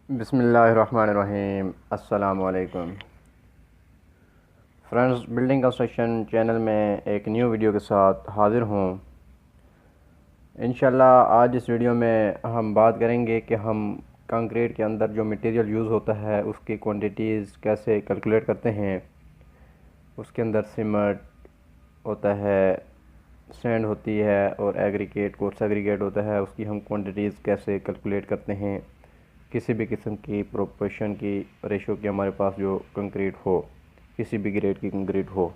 बिस्मिल्लाहिर्रहमानिर्रहीम। अस्सलामुअलैकुम friends, building construction channel में एक न्यू वीडियो के साथ हाज़िर हूँ। इंशाल्लाह आज इस वीडियो में हम बात करेंगे कि हम कंक्रीट के अंदर जो मटेरियल यूज़ होता है उसकी क्वांटिटीज़ कैसे कैलकुलेट करते हैं। उसके अंदर सीमेंट होता है, सैंड होती है और एग्रीगेट, कोर्स एग्रीगेट होता है। उसकी हम क्वांटिटीज़ कैसे कैलकुलेट करते हैं, किसी भी किस्म की प्रोपोर्शन की रेशो की हमारे पास जो कंक्रीट हो, किसी भी ग्रेड की कंक्रीट हो,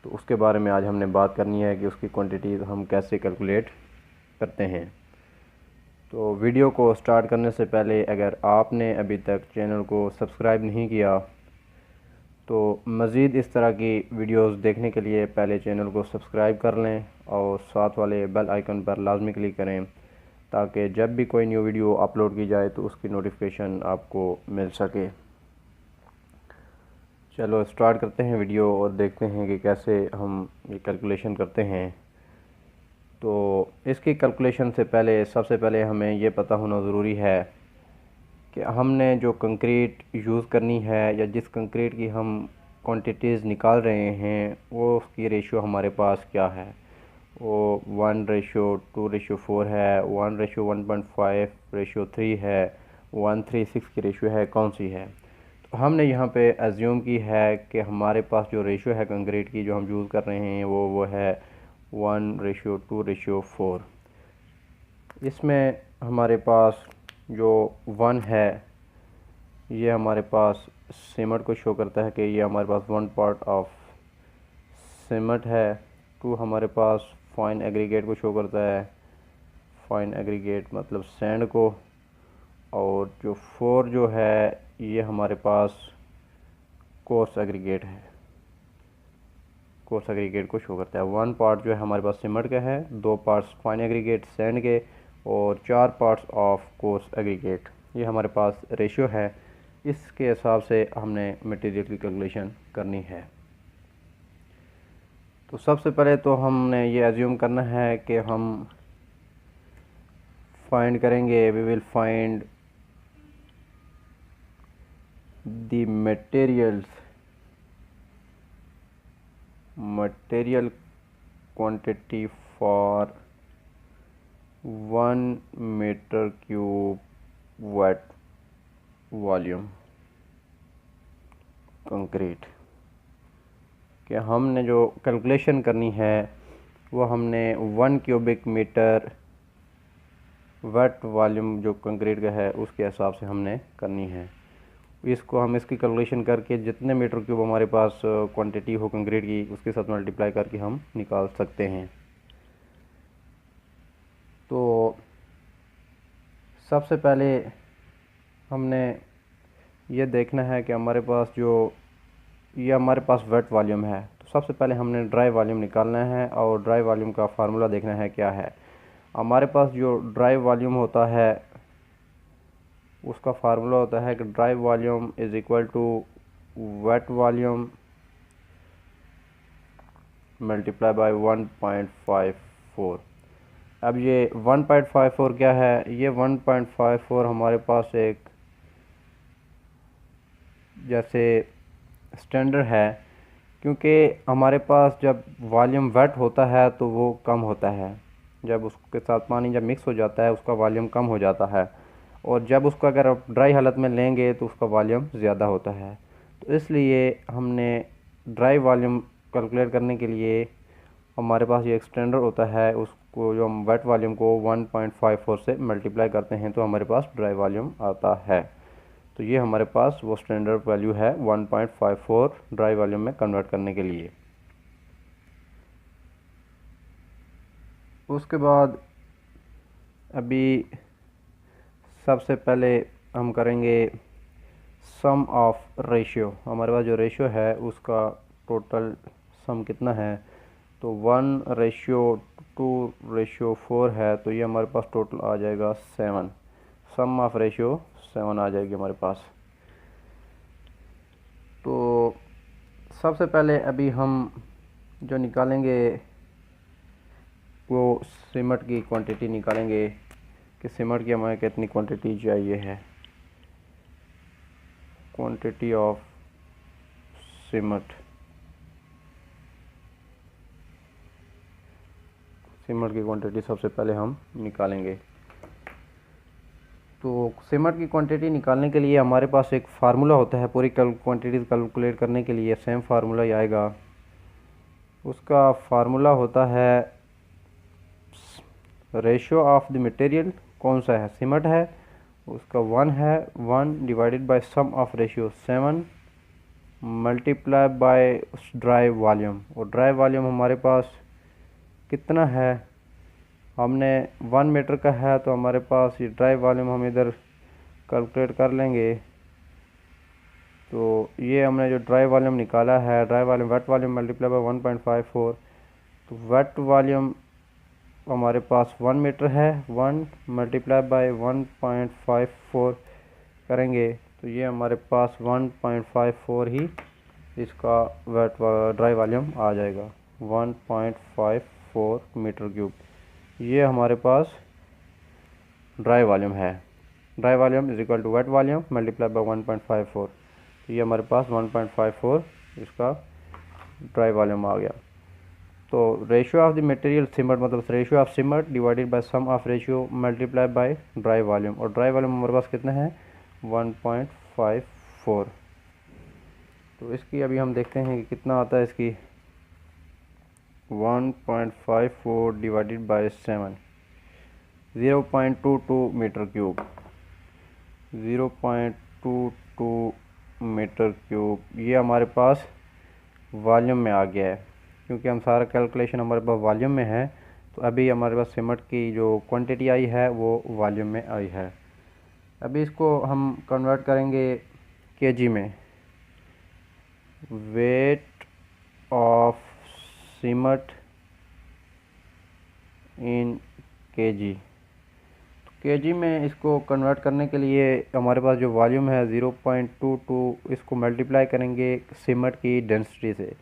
तो उसके बारे में आज हमने बात करनी है कि उसकी क्वांटिटीज़ हम कैसे कैलकुलेट करते हैं। तो वीडियो को स्टार्ट करने से पहले अगर आपने अभी तक चैनल को सब्सक्राइब नहीं किया तो मज़ीद इस तरह की वीडियोस देखने के लिए पहले चैनल को सब्सक्राइब कर लें और साथ वाले बेल आइकन पर लाजमी क्लिक करें ताकि जब भी कोई न्यू वीडियो अपलोड की जाए तो उसकी नोटिफिकेशन आपको मिल सके। चलो स्टार्ट करते हैं वीडियो और देखते हैं कि कैसे हम ये कैलकुलेशन करते हैं। तो इसकी कैलकुलेशन से पहले सबसे पहले हमें ये पता होना ज़रूरी है कि हमने जो कंक्रीट यूज़ करनी है या जिस कंक्रीट की हम क्वांटिटीज़ निकाल रहे हैं वो उसकी रेशियो हमारे पास क्या है। वो 1:2:4 है, 1:1.5:3 है, 1:6 की रेशियो है, कौन सी है। तो हमने यहाँ पे एज्यूम की है कि हमारे पास जो रेशियो है कंक्रीट की जो हम यूज़ कर रहे हैं वो है 1:2:4। इसमें हमारे पास जो 1 है ये हमारे पास सीमेंट को शो करता है कि ये हमारे पास 1 पार्ट ऑफ सीमेंट है। 2 हमारे पास फाइन एग्रीगेट को शो करता है, फाइन एग्रीगेट मतलब सैंड को। और जो 4 जो है ये हमारे पास कोर्स एग्रीगेट है, कोर्स एग्रीगेट को शो करता है। 1 पार्ट जो है हमारे पास सीमेंट का है, 2 पार्ट्स फाइन एग्रीगेट सैंड के और 4 पार्ट्स ऑफ कोर्स एग्रीगेट। ये हमारे पास रेशियो है। इसके हिसाब से हमने मटेरियल की कैलकुलेशन करनी है। तो सबसे पहले तो हमने ये एज्यूम करना है कि हम फाइंड करेंगे, we will find the material quantity for 1 metre cube wet volume concrete. कि हमने जो कैलकुलेशन करनी है वो हमने 1 क्यूबिक मीटर वेट वॉल्यूम जो कंक्रीट का है उसके हिसाब से हमने करनी है। इसको हम इसकी कैलकुलेशन करके जितने मीटर क्यूब हमारे पास क्वांटिटी हो कंक्रीट की उसके साथ मल्टीप्लाई करके हम निकाल सकते हैं। तो सबसे पहले हमने ये देखना है कि हमारे पास जो ये हमारे पास वेट वॉल्यूम है, तो सबसे पहले हमने ड्राई वॉल्यूम निकालना है और ड्राई वॉल्यूम का फार्मूला देखना है क्या है। हमारे पास जो ड्राई वॉल्यूम होता है उसका फार्मूला होता है कि dry volume is equal to wet volume multiply by 1.54। अब ये 1.54 क्या है, ये 1.54 हमारे पास एक जैसे स्टैंडर्ड है, क्योंकि हमारे पास जब वॉल्यूम वेट होता है तो वो कम होता है, जब उसके साथ पानी जब मिक्स हो जाता है उसका वॉल्यूम कम हो जाता है, और जब उसको अगर आप ड्राई हालत में लेंगे तो उसका वॉल्यूम ज़्यादा होता है। तो इसलिए हमने ड्राई वॉल्यूम कैलकुलेट करने के लिए हमारे पास ये एक स्टैंडर्ड होता है, उसको जो हम वेट वॉल्यूम को 1.54 से मल्टीप्लाई करते हैं तो हमारे पास ड्राई वॉल्यूम आता है। तो ये हमारे पास वो स्टैंडर्ड वैल्यू है 1.54 ड्राई वॉल्यूम में कन्वर्ट करने के लिए। उसके बाद अभी सबसे पहले हम करेंगे सम ऑफ रेशियो। हमारे पास जो रेशियो है उसका टोटल सम कितना है, तो 1:2:4 है, तो ये हमारे पास टोटल आ जाएगा 7। सम ऑफ रेशियो 7 आ जाएगी हमारे पास। तो सबसे पहले अभी हम जो निकालेंगे वो सीमेंट की क्वांटिटी निकालेंगे कि सीमेंट की हमें कितनी क्वांटिटी चाहिए है। क्वांटिटी ऑफ सीमेंट की क्वांटिटी सबसे पहले हम निकालेंगे। तो सीमेंट की क्वांटिटी निकालने के लिए हमारे पास एक फार्मूला होता है, पूरी क्वांटिटीज़ कैलकुलेट करने के लिए सेम फार्मूला ही आएगा। उसका फार्मूला होता है रेशियो ऑफ द मटेरियल, कौन सा है, सीमेंट है, उसका 1 है, 1 divided by sum of ratio 7 multiply by dry volume. और ड्राई वॉल्यूम हमारे पास कितना है, हमने 1 मीटर का है तो हमारे पास ये ड्राई वॉल्यूम हम इधर कैलकुलेट कर लेंगे। तो ये हमने जो ड्राई वॉल्यूम निकाला है, dry volume weight volume multiply by 1.54, तो वेट वॉल्यूम हमारे पास 1 मीटर है, 1 मल्टीप्लाई बाय 1.54 करेंगे तो ये हमारे पास 1.54 ही इसका वेट ड्राई वॉल्यूम आ जाएगा, 1.54 मीटर क्यूब। ये हमारे पास ड्राई वॉल्यूम है। Dry volume is equal to wet volume multiply by 1.54, तो ये हमारे पास 1.54 इसका ड्राई वॉल्यूम आ गया। तो ratio of the material cement मतलब ratio of cement divided by sum of ratio multiply by dry volume, और ड्राई वॉल्यूम हमारे पास कितना है 1.54। तो इसकी अभी हम देखते हैं कि कितना आता है इसकी, 1.54 divided by 7, 0.22 metre cube, 0.22 metre cube ये हमारे पास वॉल्यूम में आ गया है। क्योंकि हम सारा कैलकुलेशन हमारे पास वॉल्यूम में है, तो अभी हमारे पास सीमेंट की जो क्वांटिटी आई है वो वॉल्यूम में आई है। अभी इसको हम कन्वर्ट करेंगे केजी में। Weight of cement in KG, तो केजी में इसको कन्वर्ट करने के लिए हमारे पास जो वॉल्यूम है 0.22, इसको मल्टीप्लाई करेंगे सीमेंट की डेंसिटी से।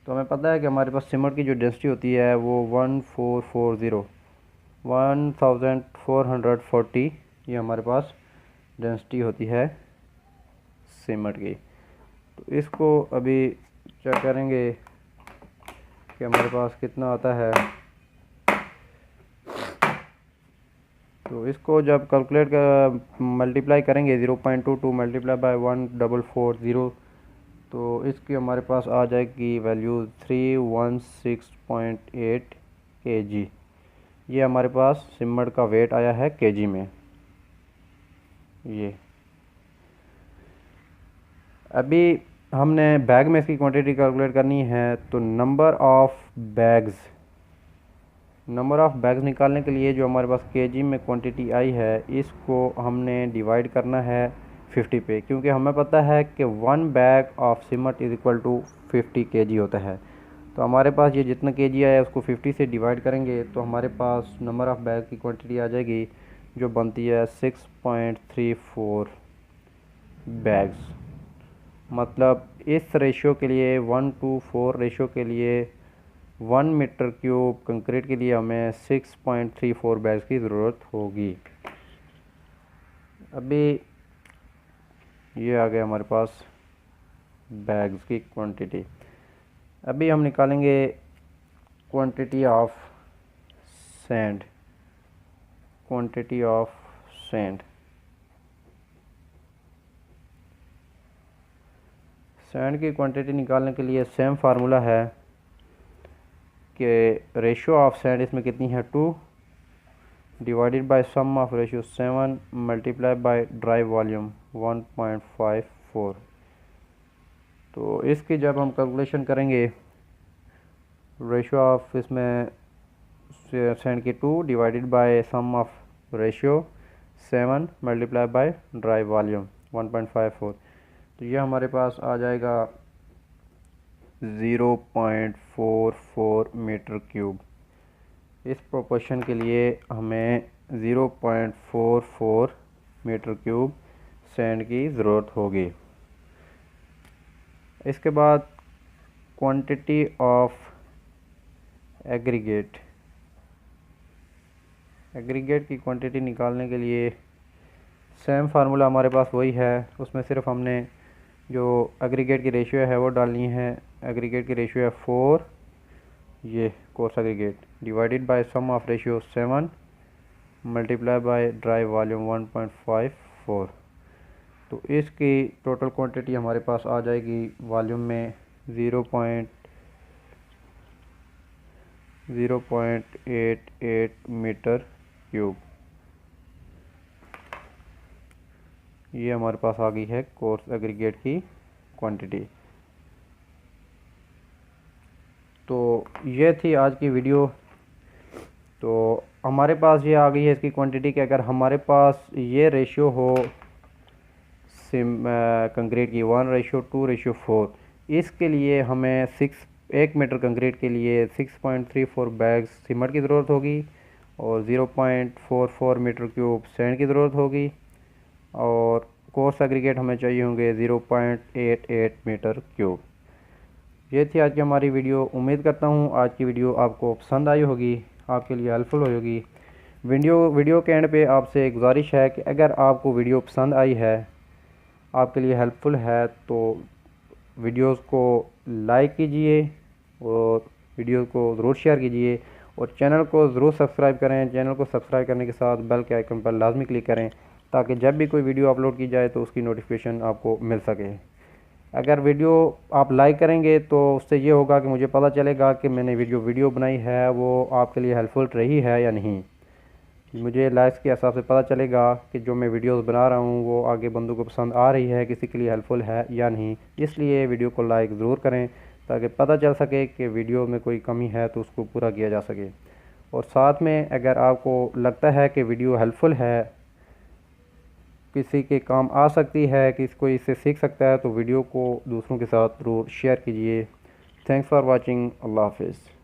तो हमें पता है कि हमारे पास सीमेंट की जो डेंसिटी होती है वो 1440 ये हमारे पास डेंसिटी होती है सीमेंट की। तो इसको अभी चेक करेंगे कि हमारे पास कितना आता है। तो इसको जब कैलकुलेट कर मल्टीप्लाई करेंगे 0.22 मल्टीप्लाई बाय 1440, तो इसकी हमारे पास आ जाएगी वैल्यू 316.8 kg। ये हमारे पास सीमेंट का वेट आया है केजी में। ये अभी हमने बैग में इसकी क्वांटिटी कैलकुलेट करनी है, तो नंबर ऑफ़ बैग्स निकालने के लिए जो हमारे पास केजी में क्वांटिटी आई है इसको हमने डिवाइड करना है 50 पे, क्योंकि हमें पता है कि 1 bag of cement is equal to 50 KG होता है। तो हमारे पास ये जितना केजी आया है उसको 50 से डिवाइड करेंगे तो हमारे पास नंबर ऑफ़ बैग की क्वांटिटी आ जाएगी जो बनती है 6.34 बैग्स। मतलब इस रेशियो के लिए 1:4 रेशियो के लिए 1 मीटर क्यूब कंक्रीट के लिए हमें 6.34 बैग्स की ज़रूरत होगी। अभी ये आ गया हमारे पास बैग्स की क्वांटिटी। अभी हम निकालेंगे क्वांटिटी ऑफ सैंड। सैंड की क्वांटिटी निकालने के लिए सेम फार्मूला है कि रेशियो ऑफ सैंड इसमें कितनी है 2 divided by sum of ratio 7 multiply by dry volume 1.54। तो इसकी जब हम कैलकुलेशन करेंगे रेशियो ऑफ इसमें सैंड की 2 divided by sum of ratio 7 multiply by dry volume 1.54, तो ये हमारे पास आ जाएगा 0.44 मीटर क्यूब। इस प्रोपोर्शन के लिए हमें 0.44 मीटर क्यूब सैंड की ज़रूरत होगी। इसके बाद क्वांटिटी ऑफ एग्रीगेट की क्वांटिटी निकालने के लिए सेम फार्मूला हमारे पास वही है, उसमें सिर्फ हमने जो एग्रीगेट की रेशियो है वो डालनी है। एग्रीगेट की रेशियो है 4, ये coarse aggregate divided by sum of ratio 7 multiply by dry volume 1.54। तो इसकी टोटल क्वांटिटी हमारे पास आ जाएगी वॉल्यूम में 0.88 मीटर क्यूब। ये हमारे पास आ गई है कोर्स एग्रीगेट की क्वांटिटी। तो ये थी आज की वीडियो। तो हमारे पास ये आ गई है इसकी क्वांटिटी कि अगर हमारे पास ये रेशियो हो कंक्रीट की 1:2:4, इसके लिए हमें 1 मीटर कंक्रीट के लिए 6.34 बैग्स सीमेंट की ज़रूरत होगी और 0.44 मीटर क्यूब सैंड की ज़रूरत होगी और कोर्स एग्रीगेट हमें चाहिए होंगे 0.88 मीटर क्यूब। ये थी आज की हमारी वीडियो। उम्मीद करता हूँ आज की वीडियो आपको पसंद आई होगी, आपके लिए हेल्पफुल होगी। वीडियो के एंड पे आपसे एक गुजारिश है कि अगर आपको वीडियो पसंद आई है, आपके लिए हेल्पफुल है, तो वीडियोस को लाइक कीजिए और वीडियो को ज़रूर शेयर कीजिए और चैनल को ज़रूर सब्सक्राइब करें। चैनल को सब्सक्राइब करने के साथ बेल के आइकन पर लाजमी क्लिक करें ताकि जब भी कोई वीडियो अपलोड की जाए तो उसकी नोटिफिकेशन आपको मिल सके। अगर वीडियो आप लाइक करेंगे तो उससे ये होगा कि मुझे पता चलेगा कि मैंने वीडियो बनाई है वो आपके लिए हेल्पफुल रही है या नहीं। मुझे लाइक्स के हिसाब से पता चलेगा कि जो मैं वीडियोस बना रहा हूँ वो आगे बंदों को पसंद आ रही है, किसी के लिए हेल्पफुल है या नहीं। इसलिए वीडियो को लाइक ज़रूर करें ताकि पता चल सके कि वीडियो में कोई कमी है तो उसको पूरा किया जा सके। और साथ में अगर आपको लगता है कि वीडियो हेल्पफुल है, किसी के काम आ सकती है, किसी कोई इससे सीख सकता है, तो वीडियो को दूसरों के साथ ज़रूर शेयर कीजिए। Thanks for watching. अल्लाह हाफिज़।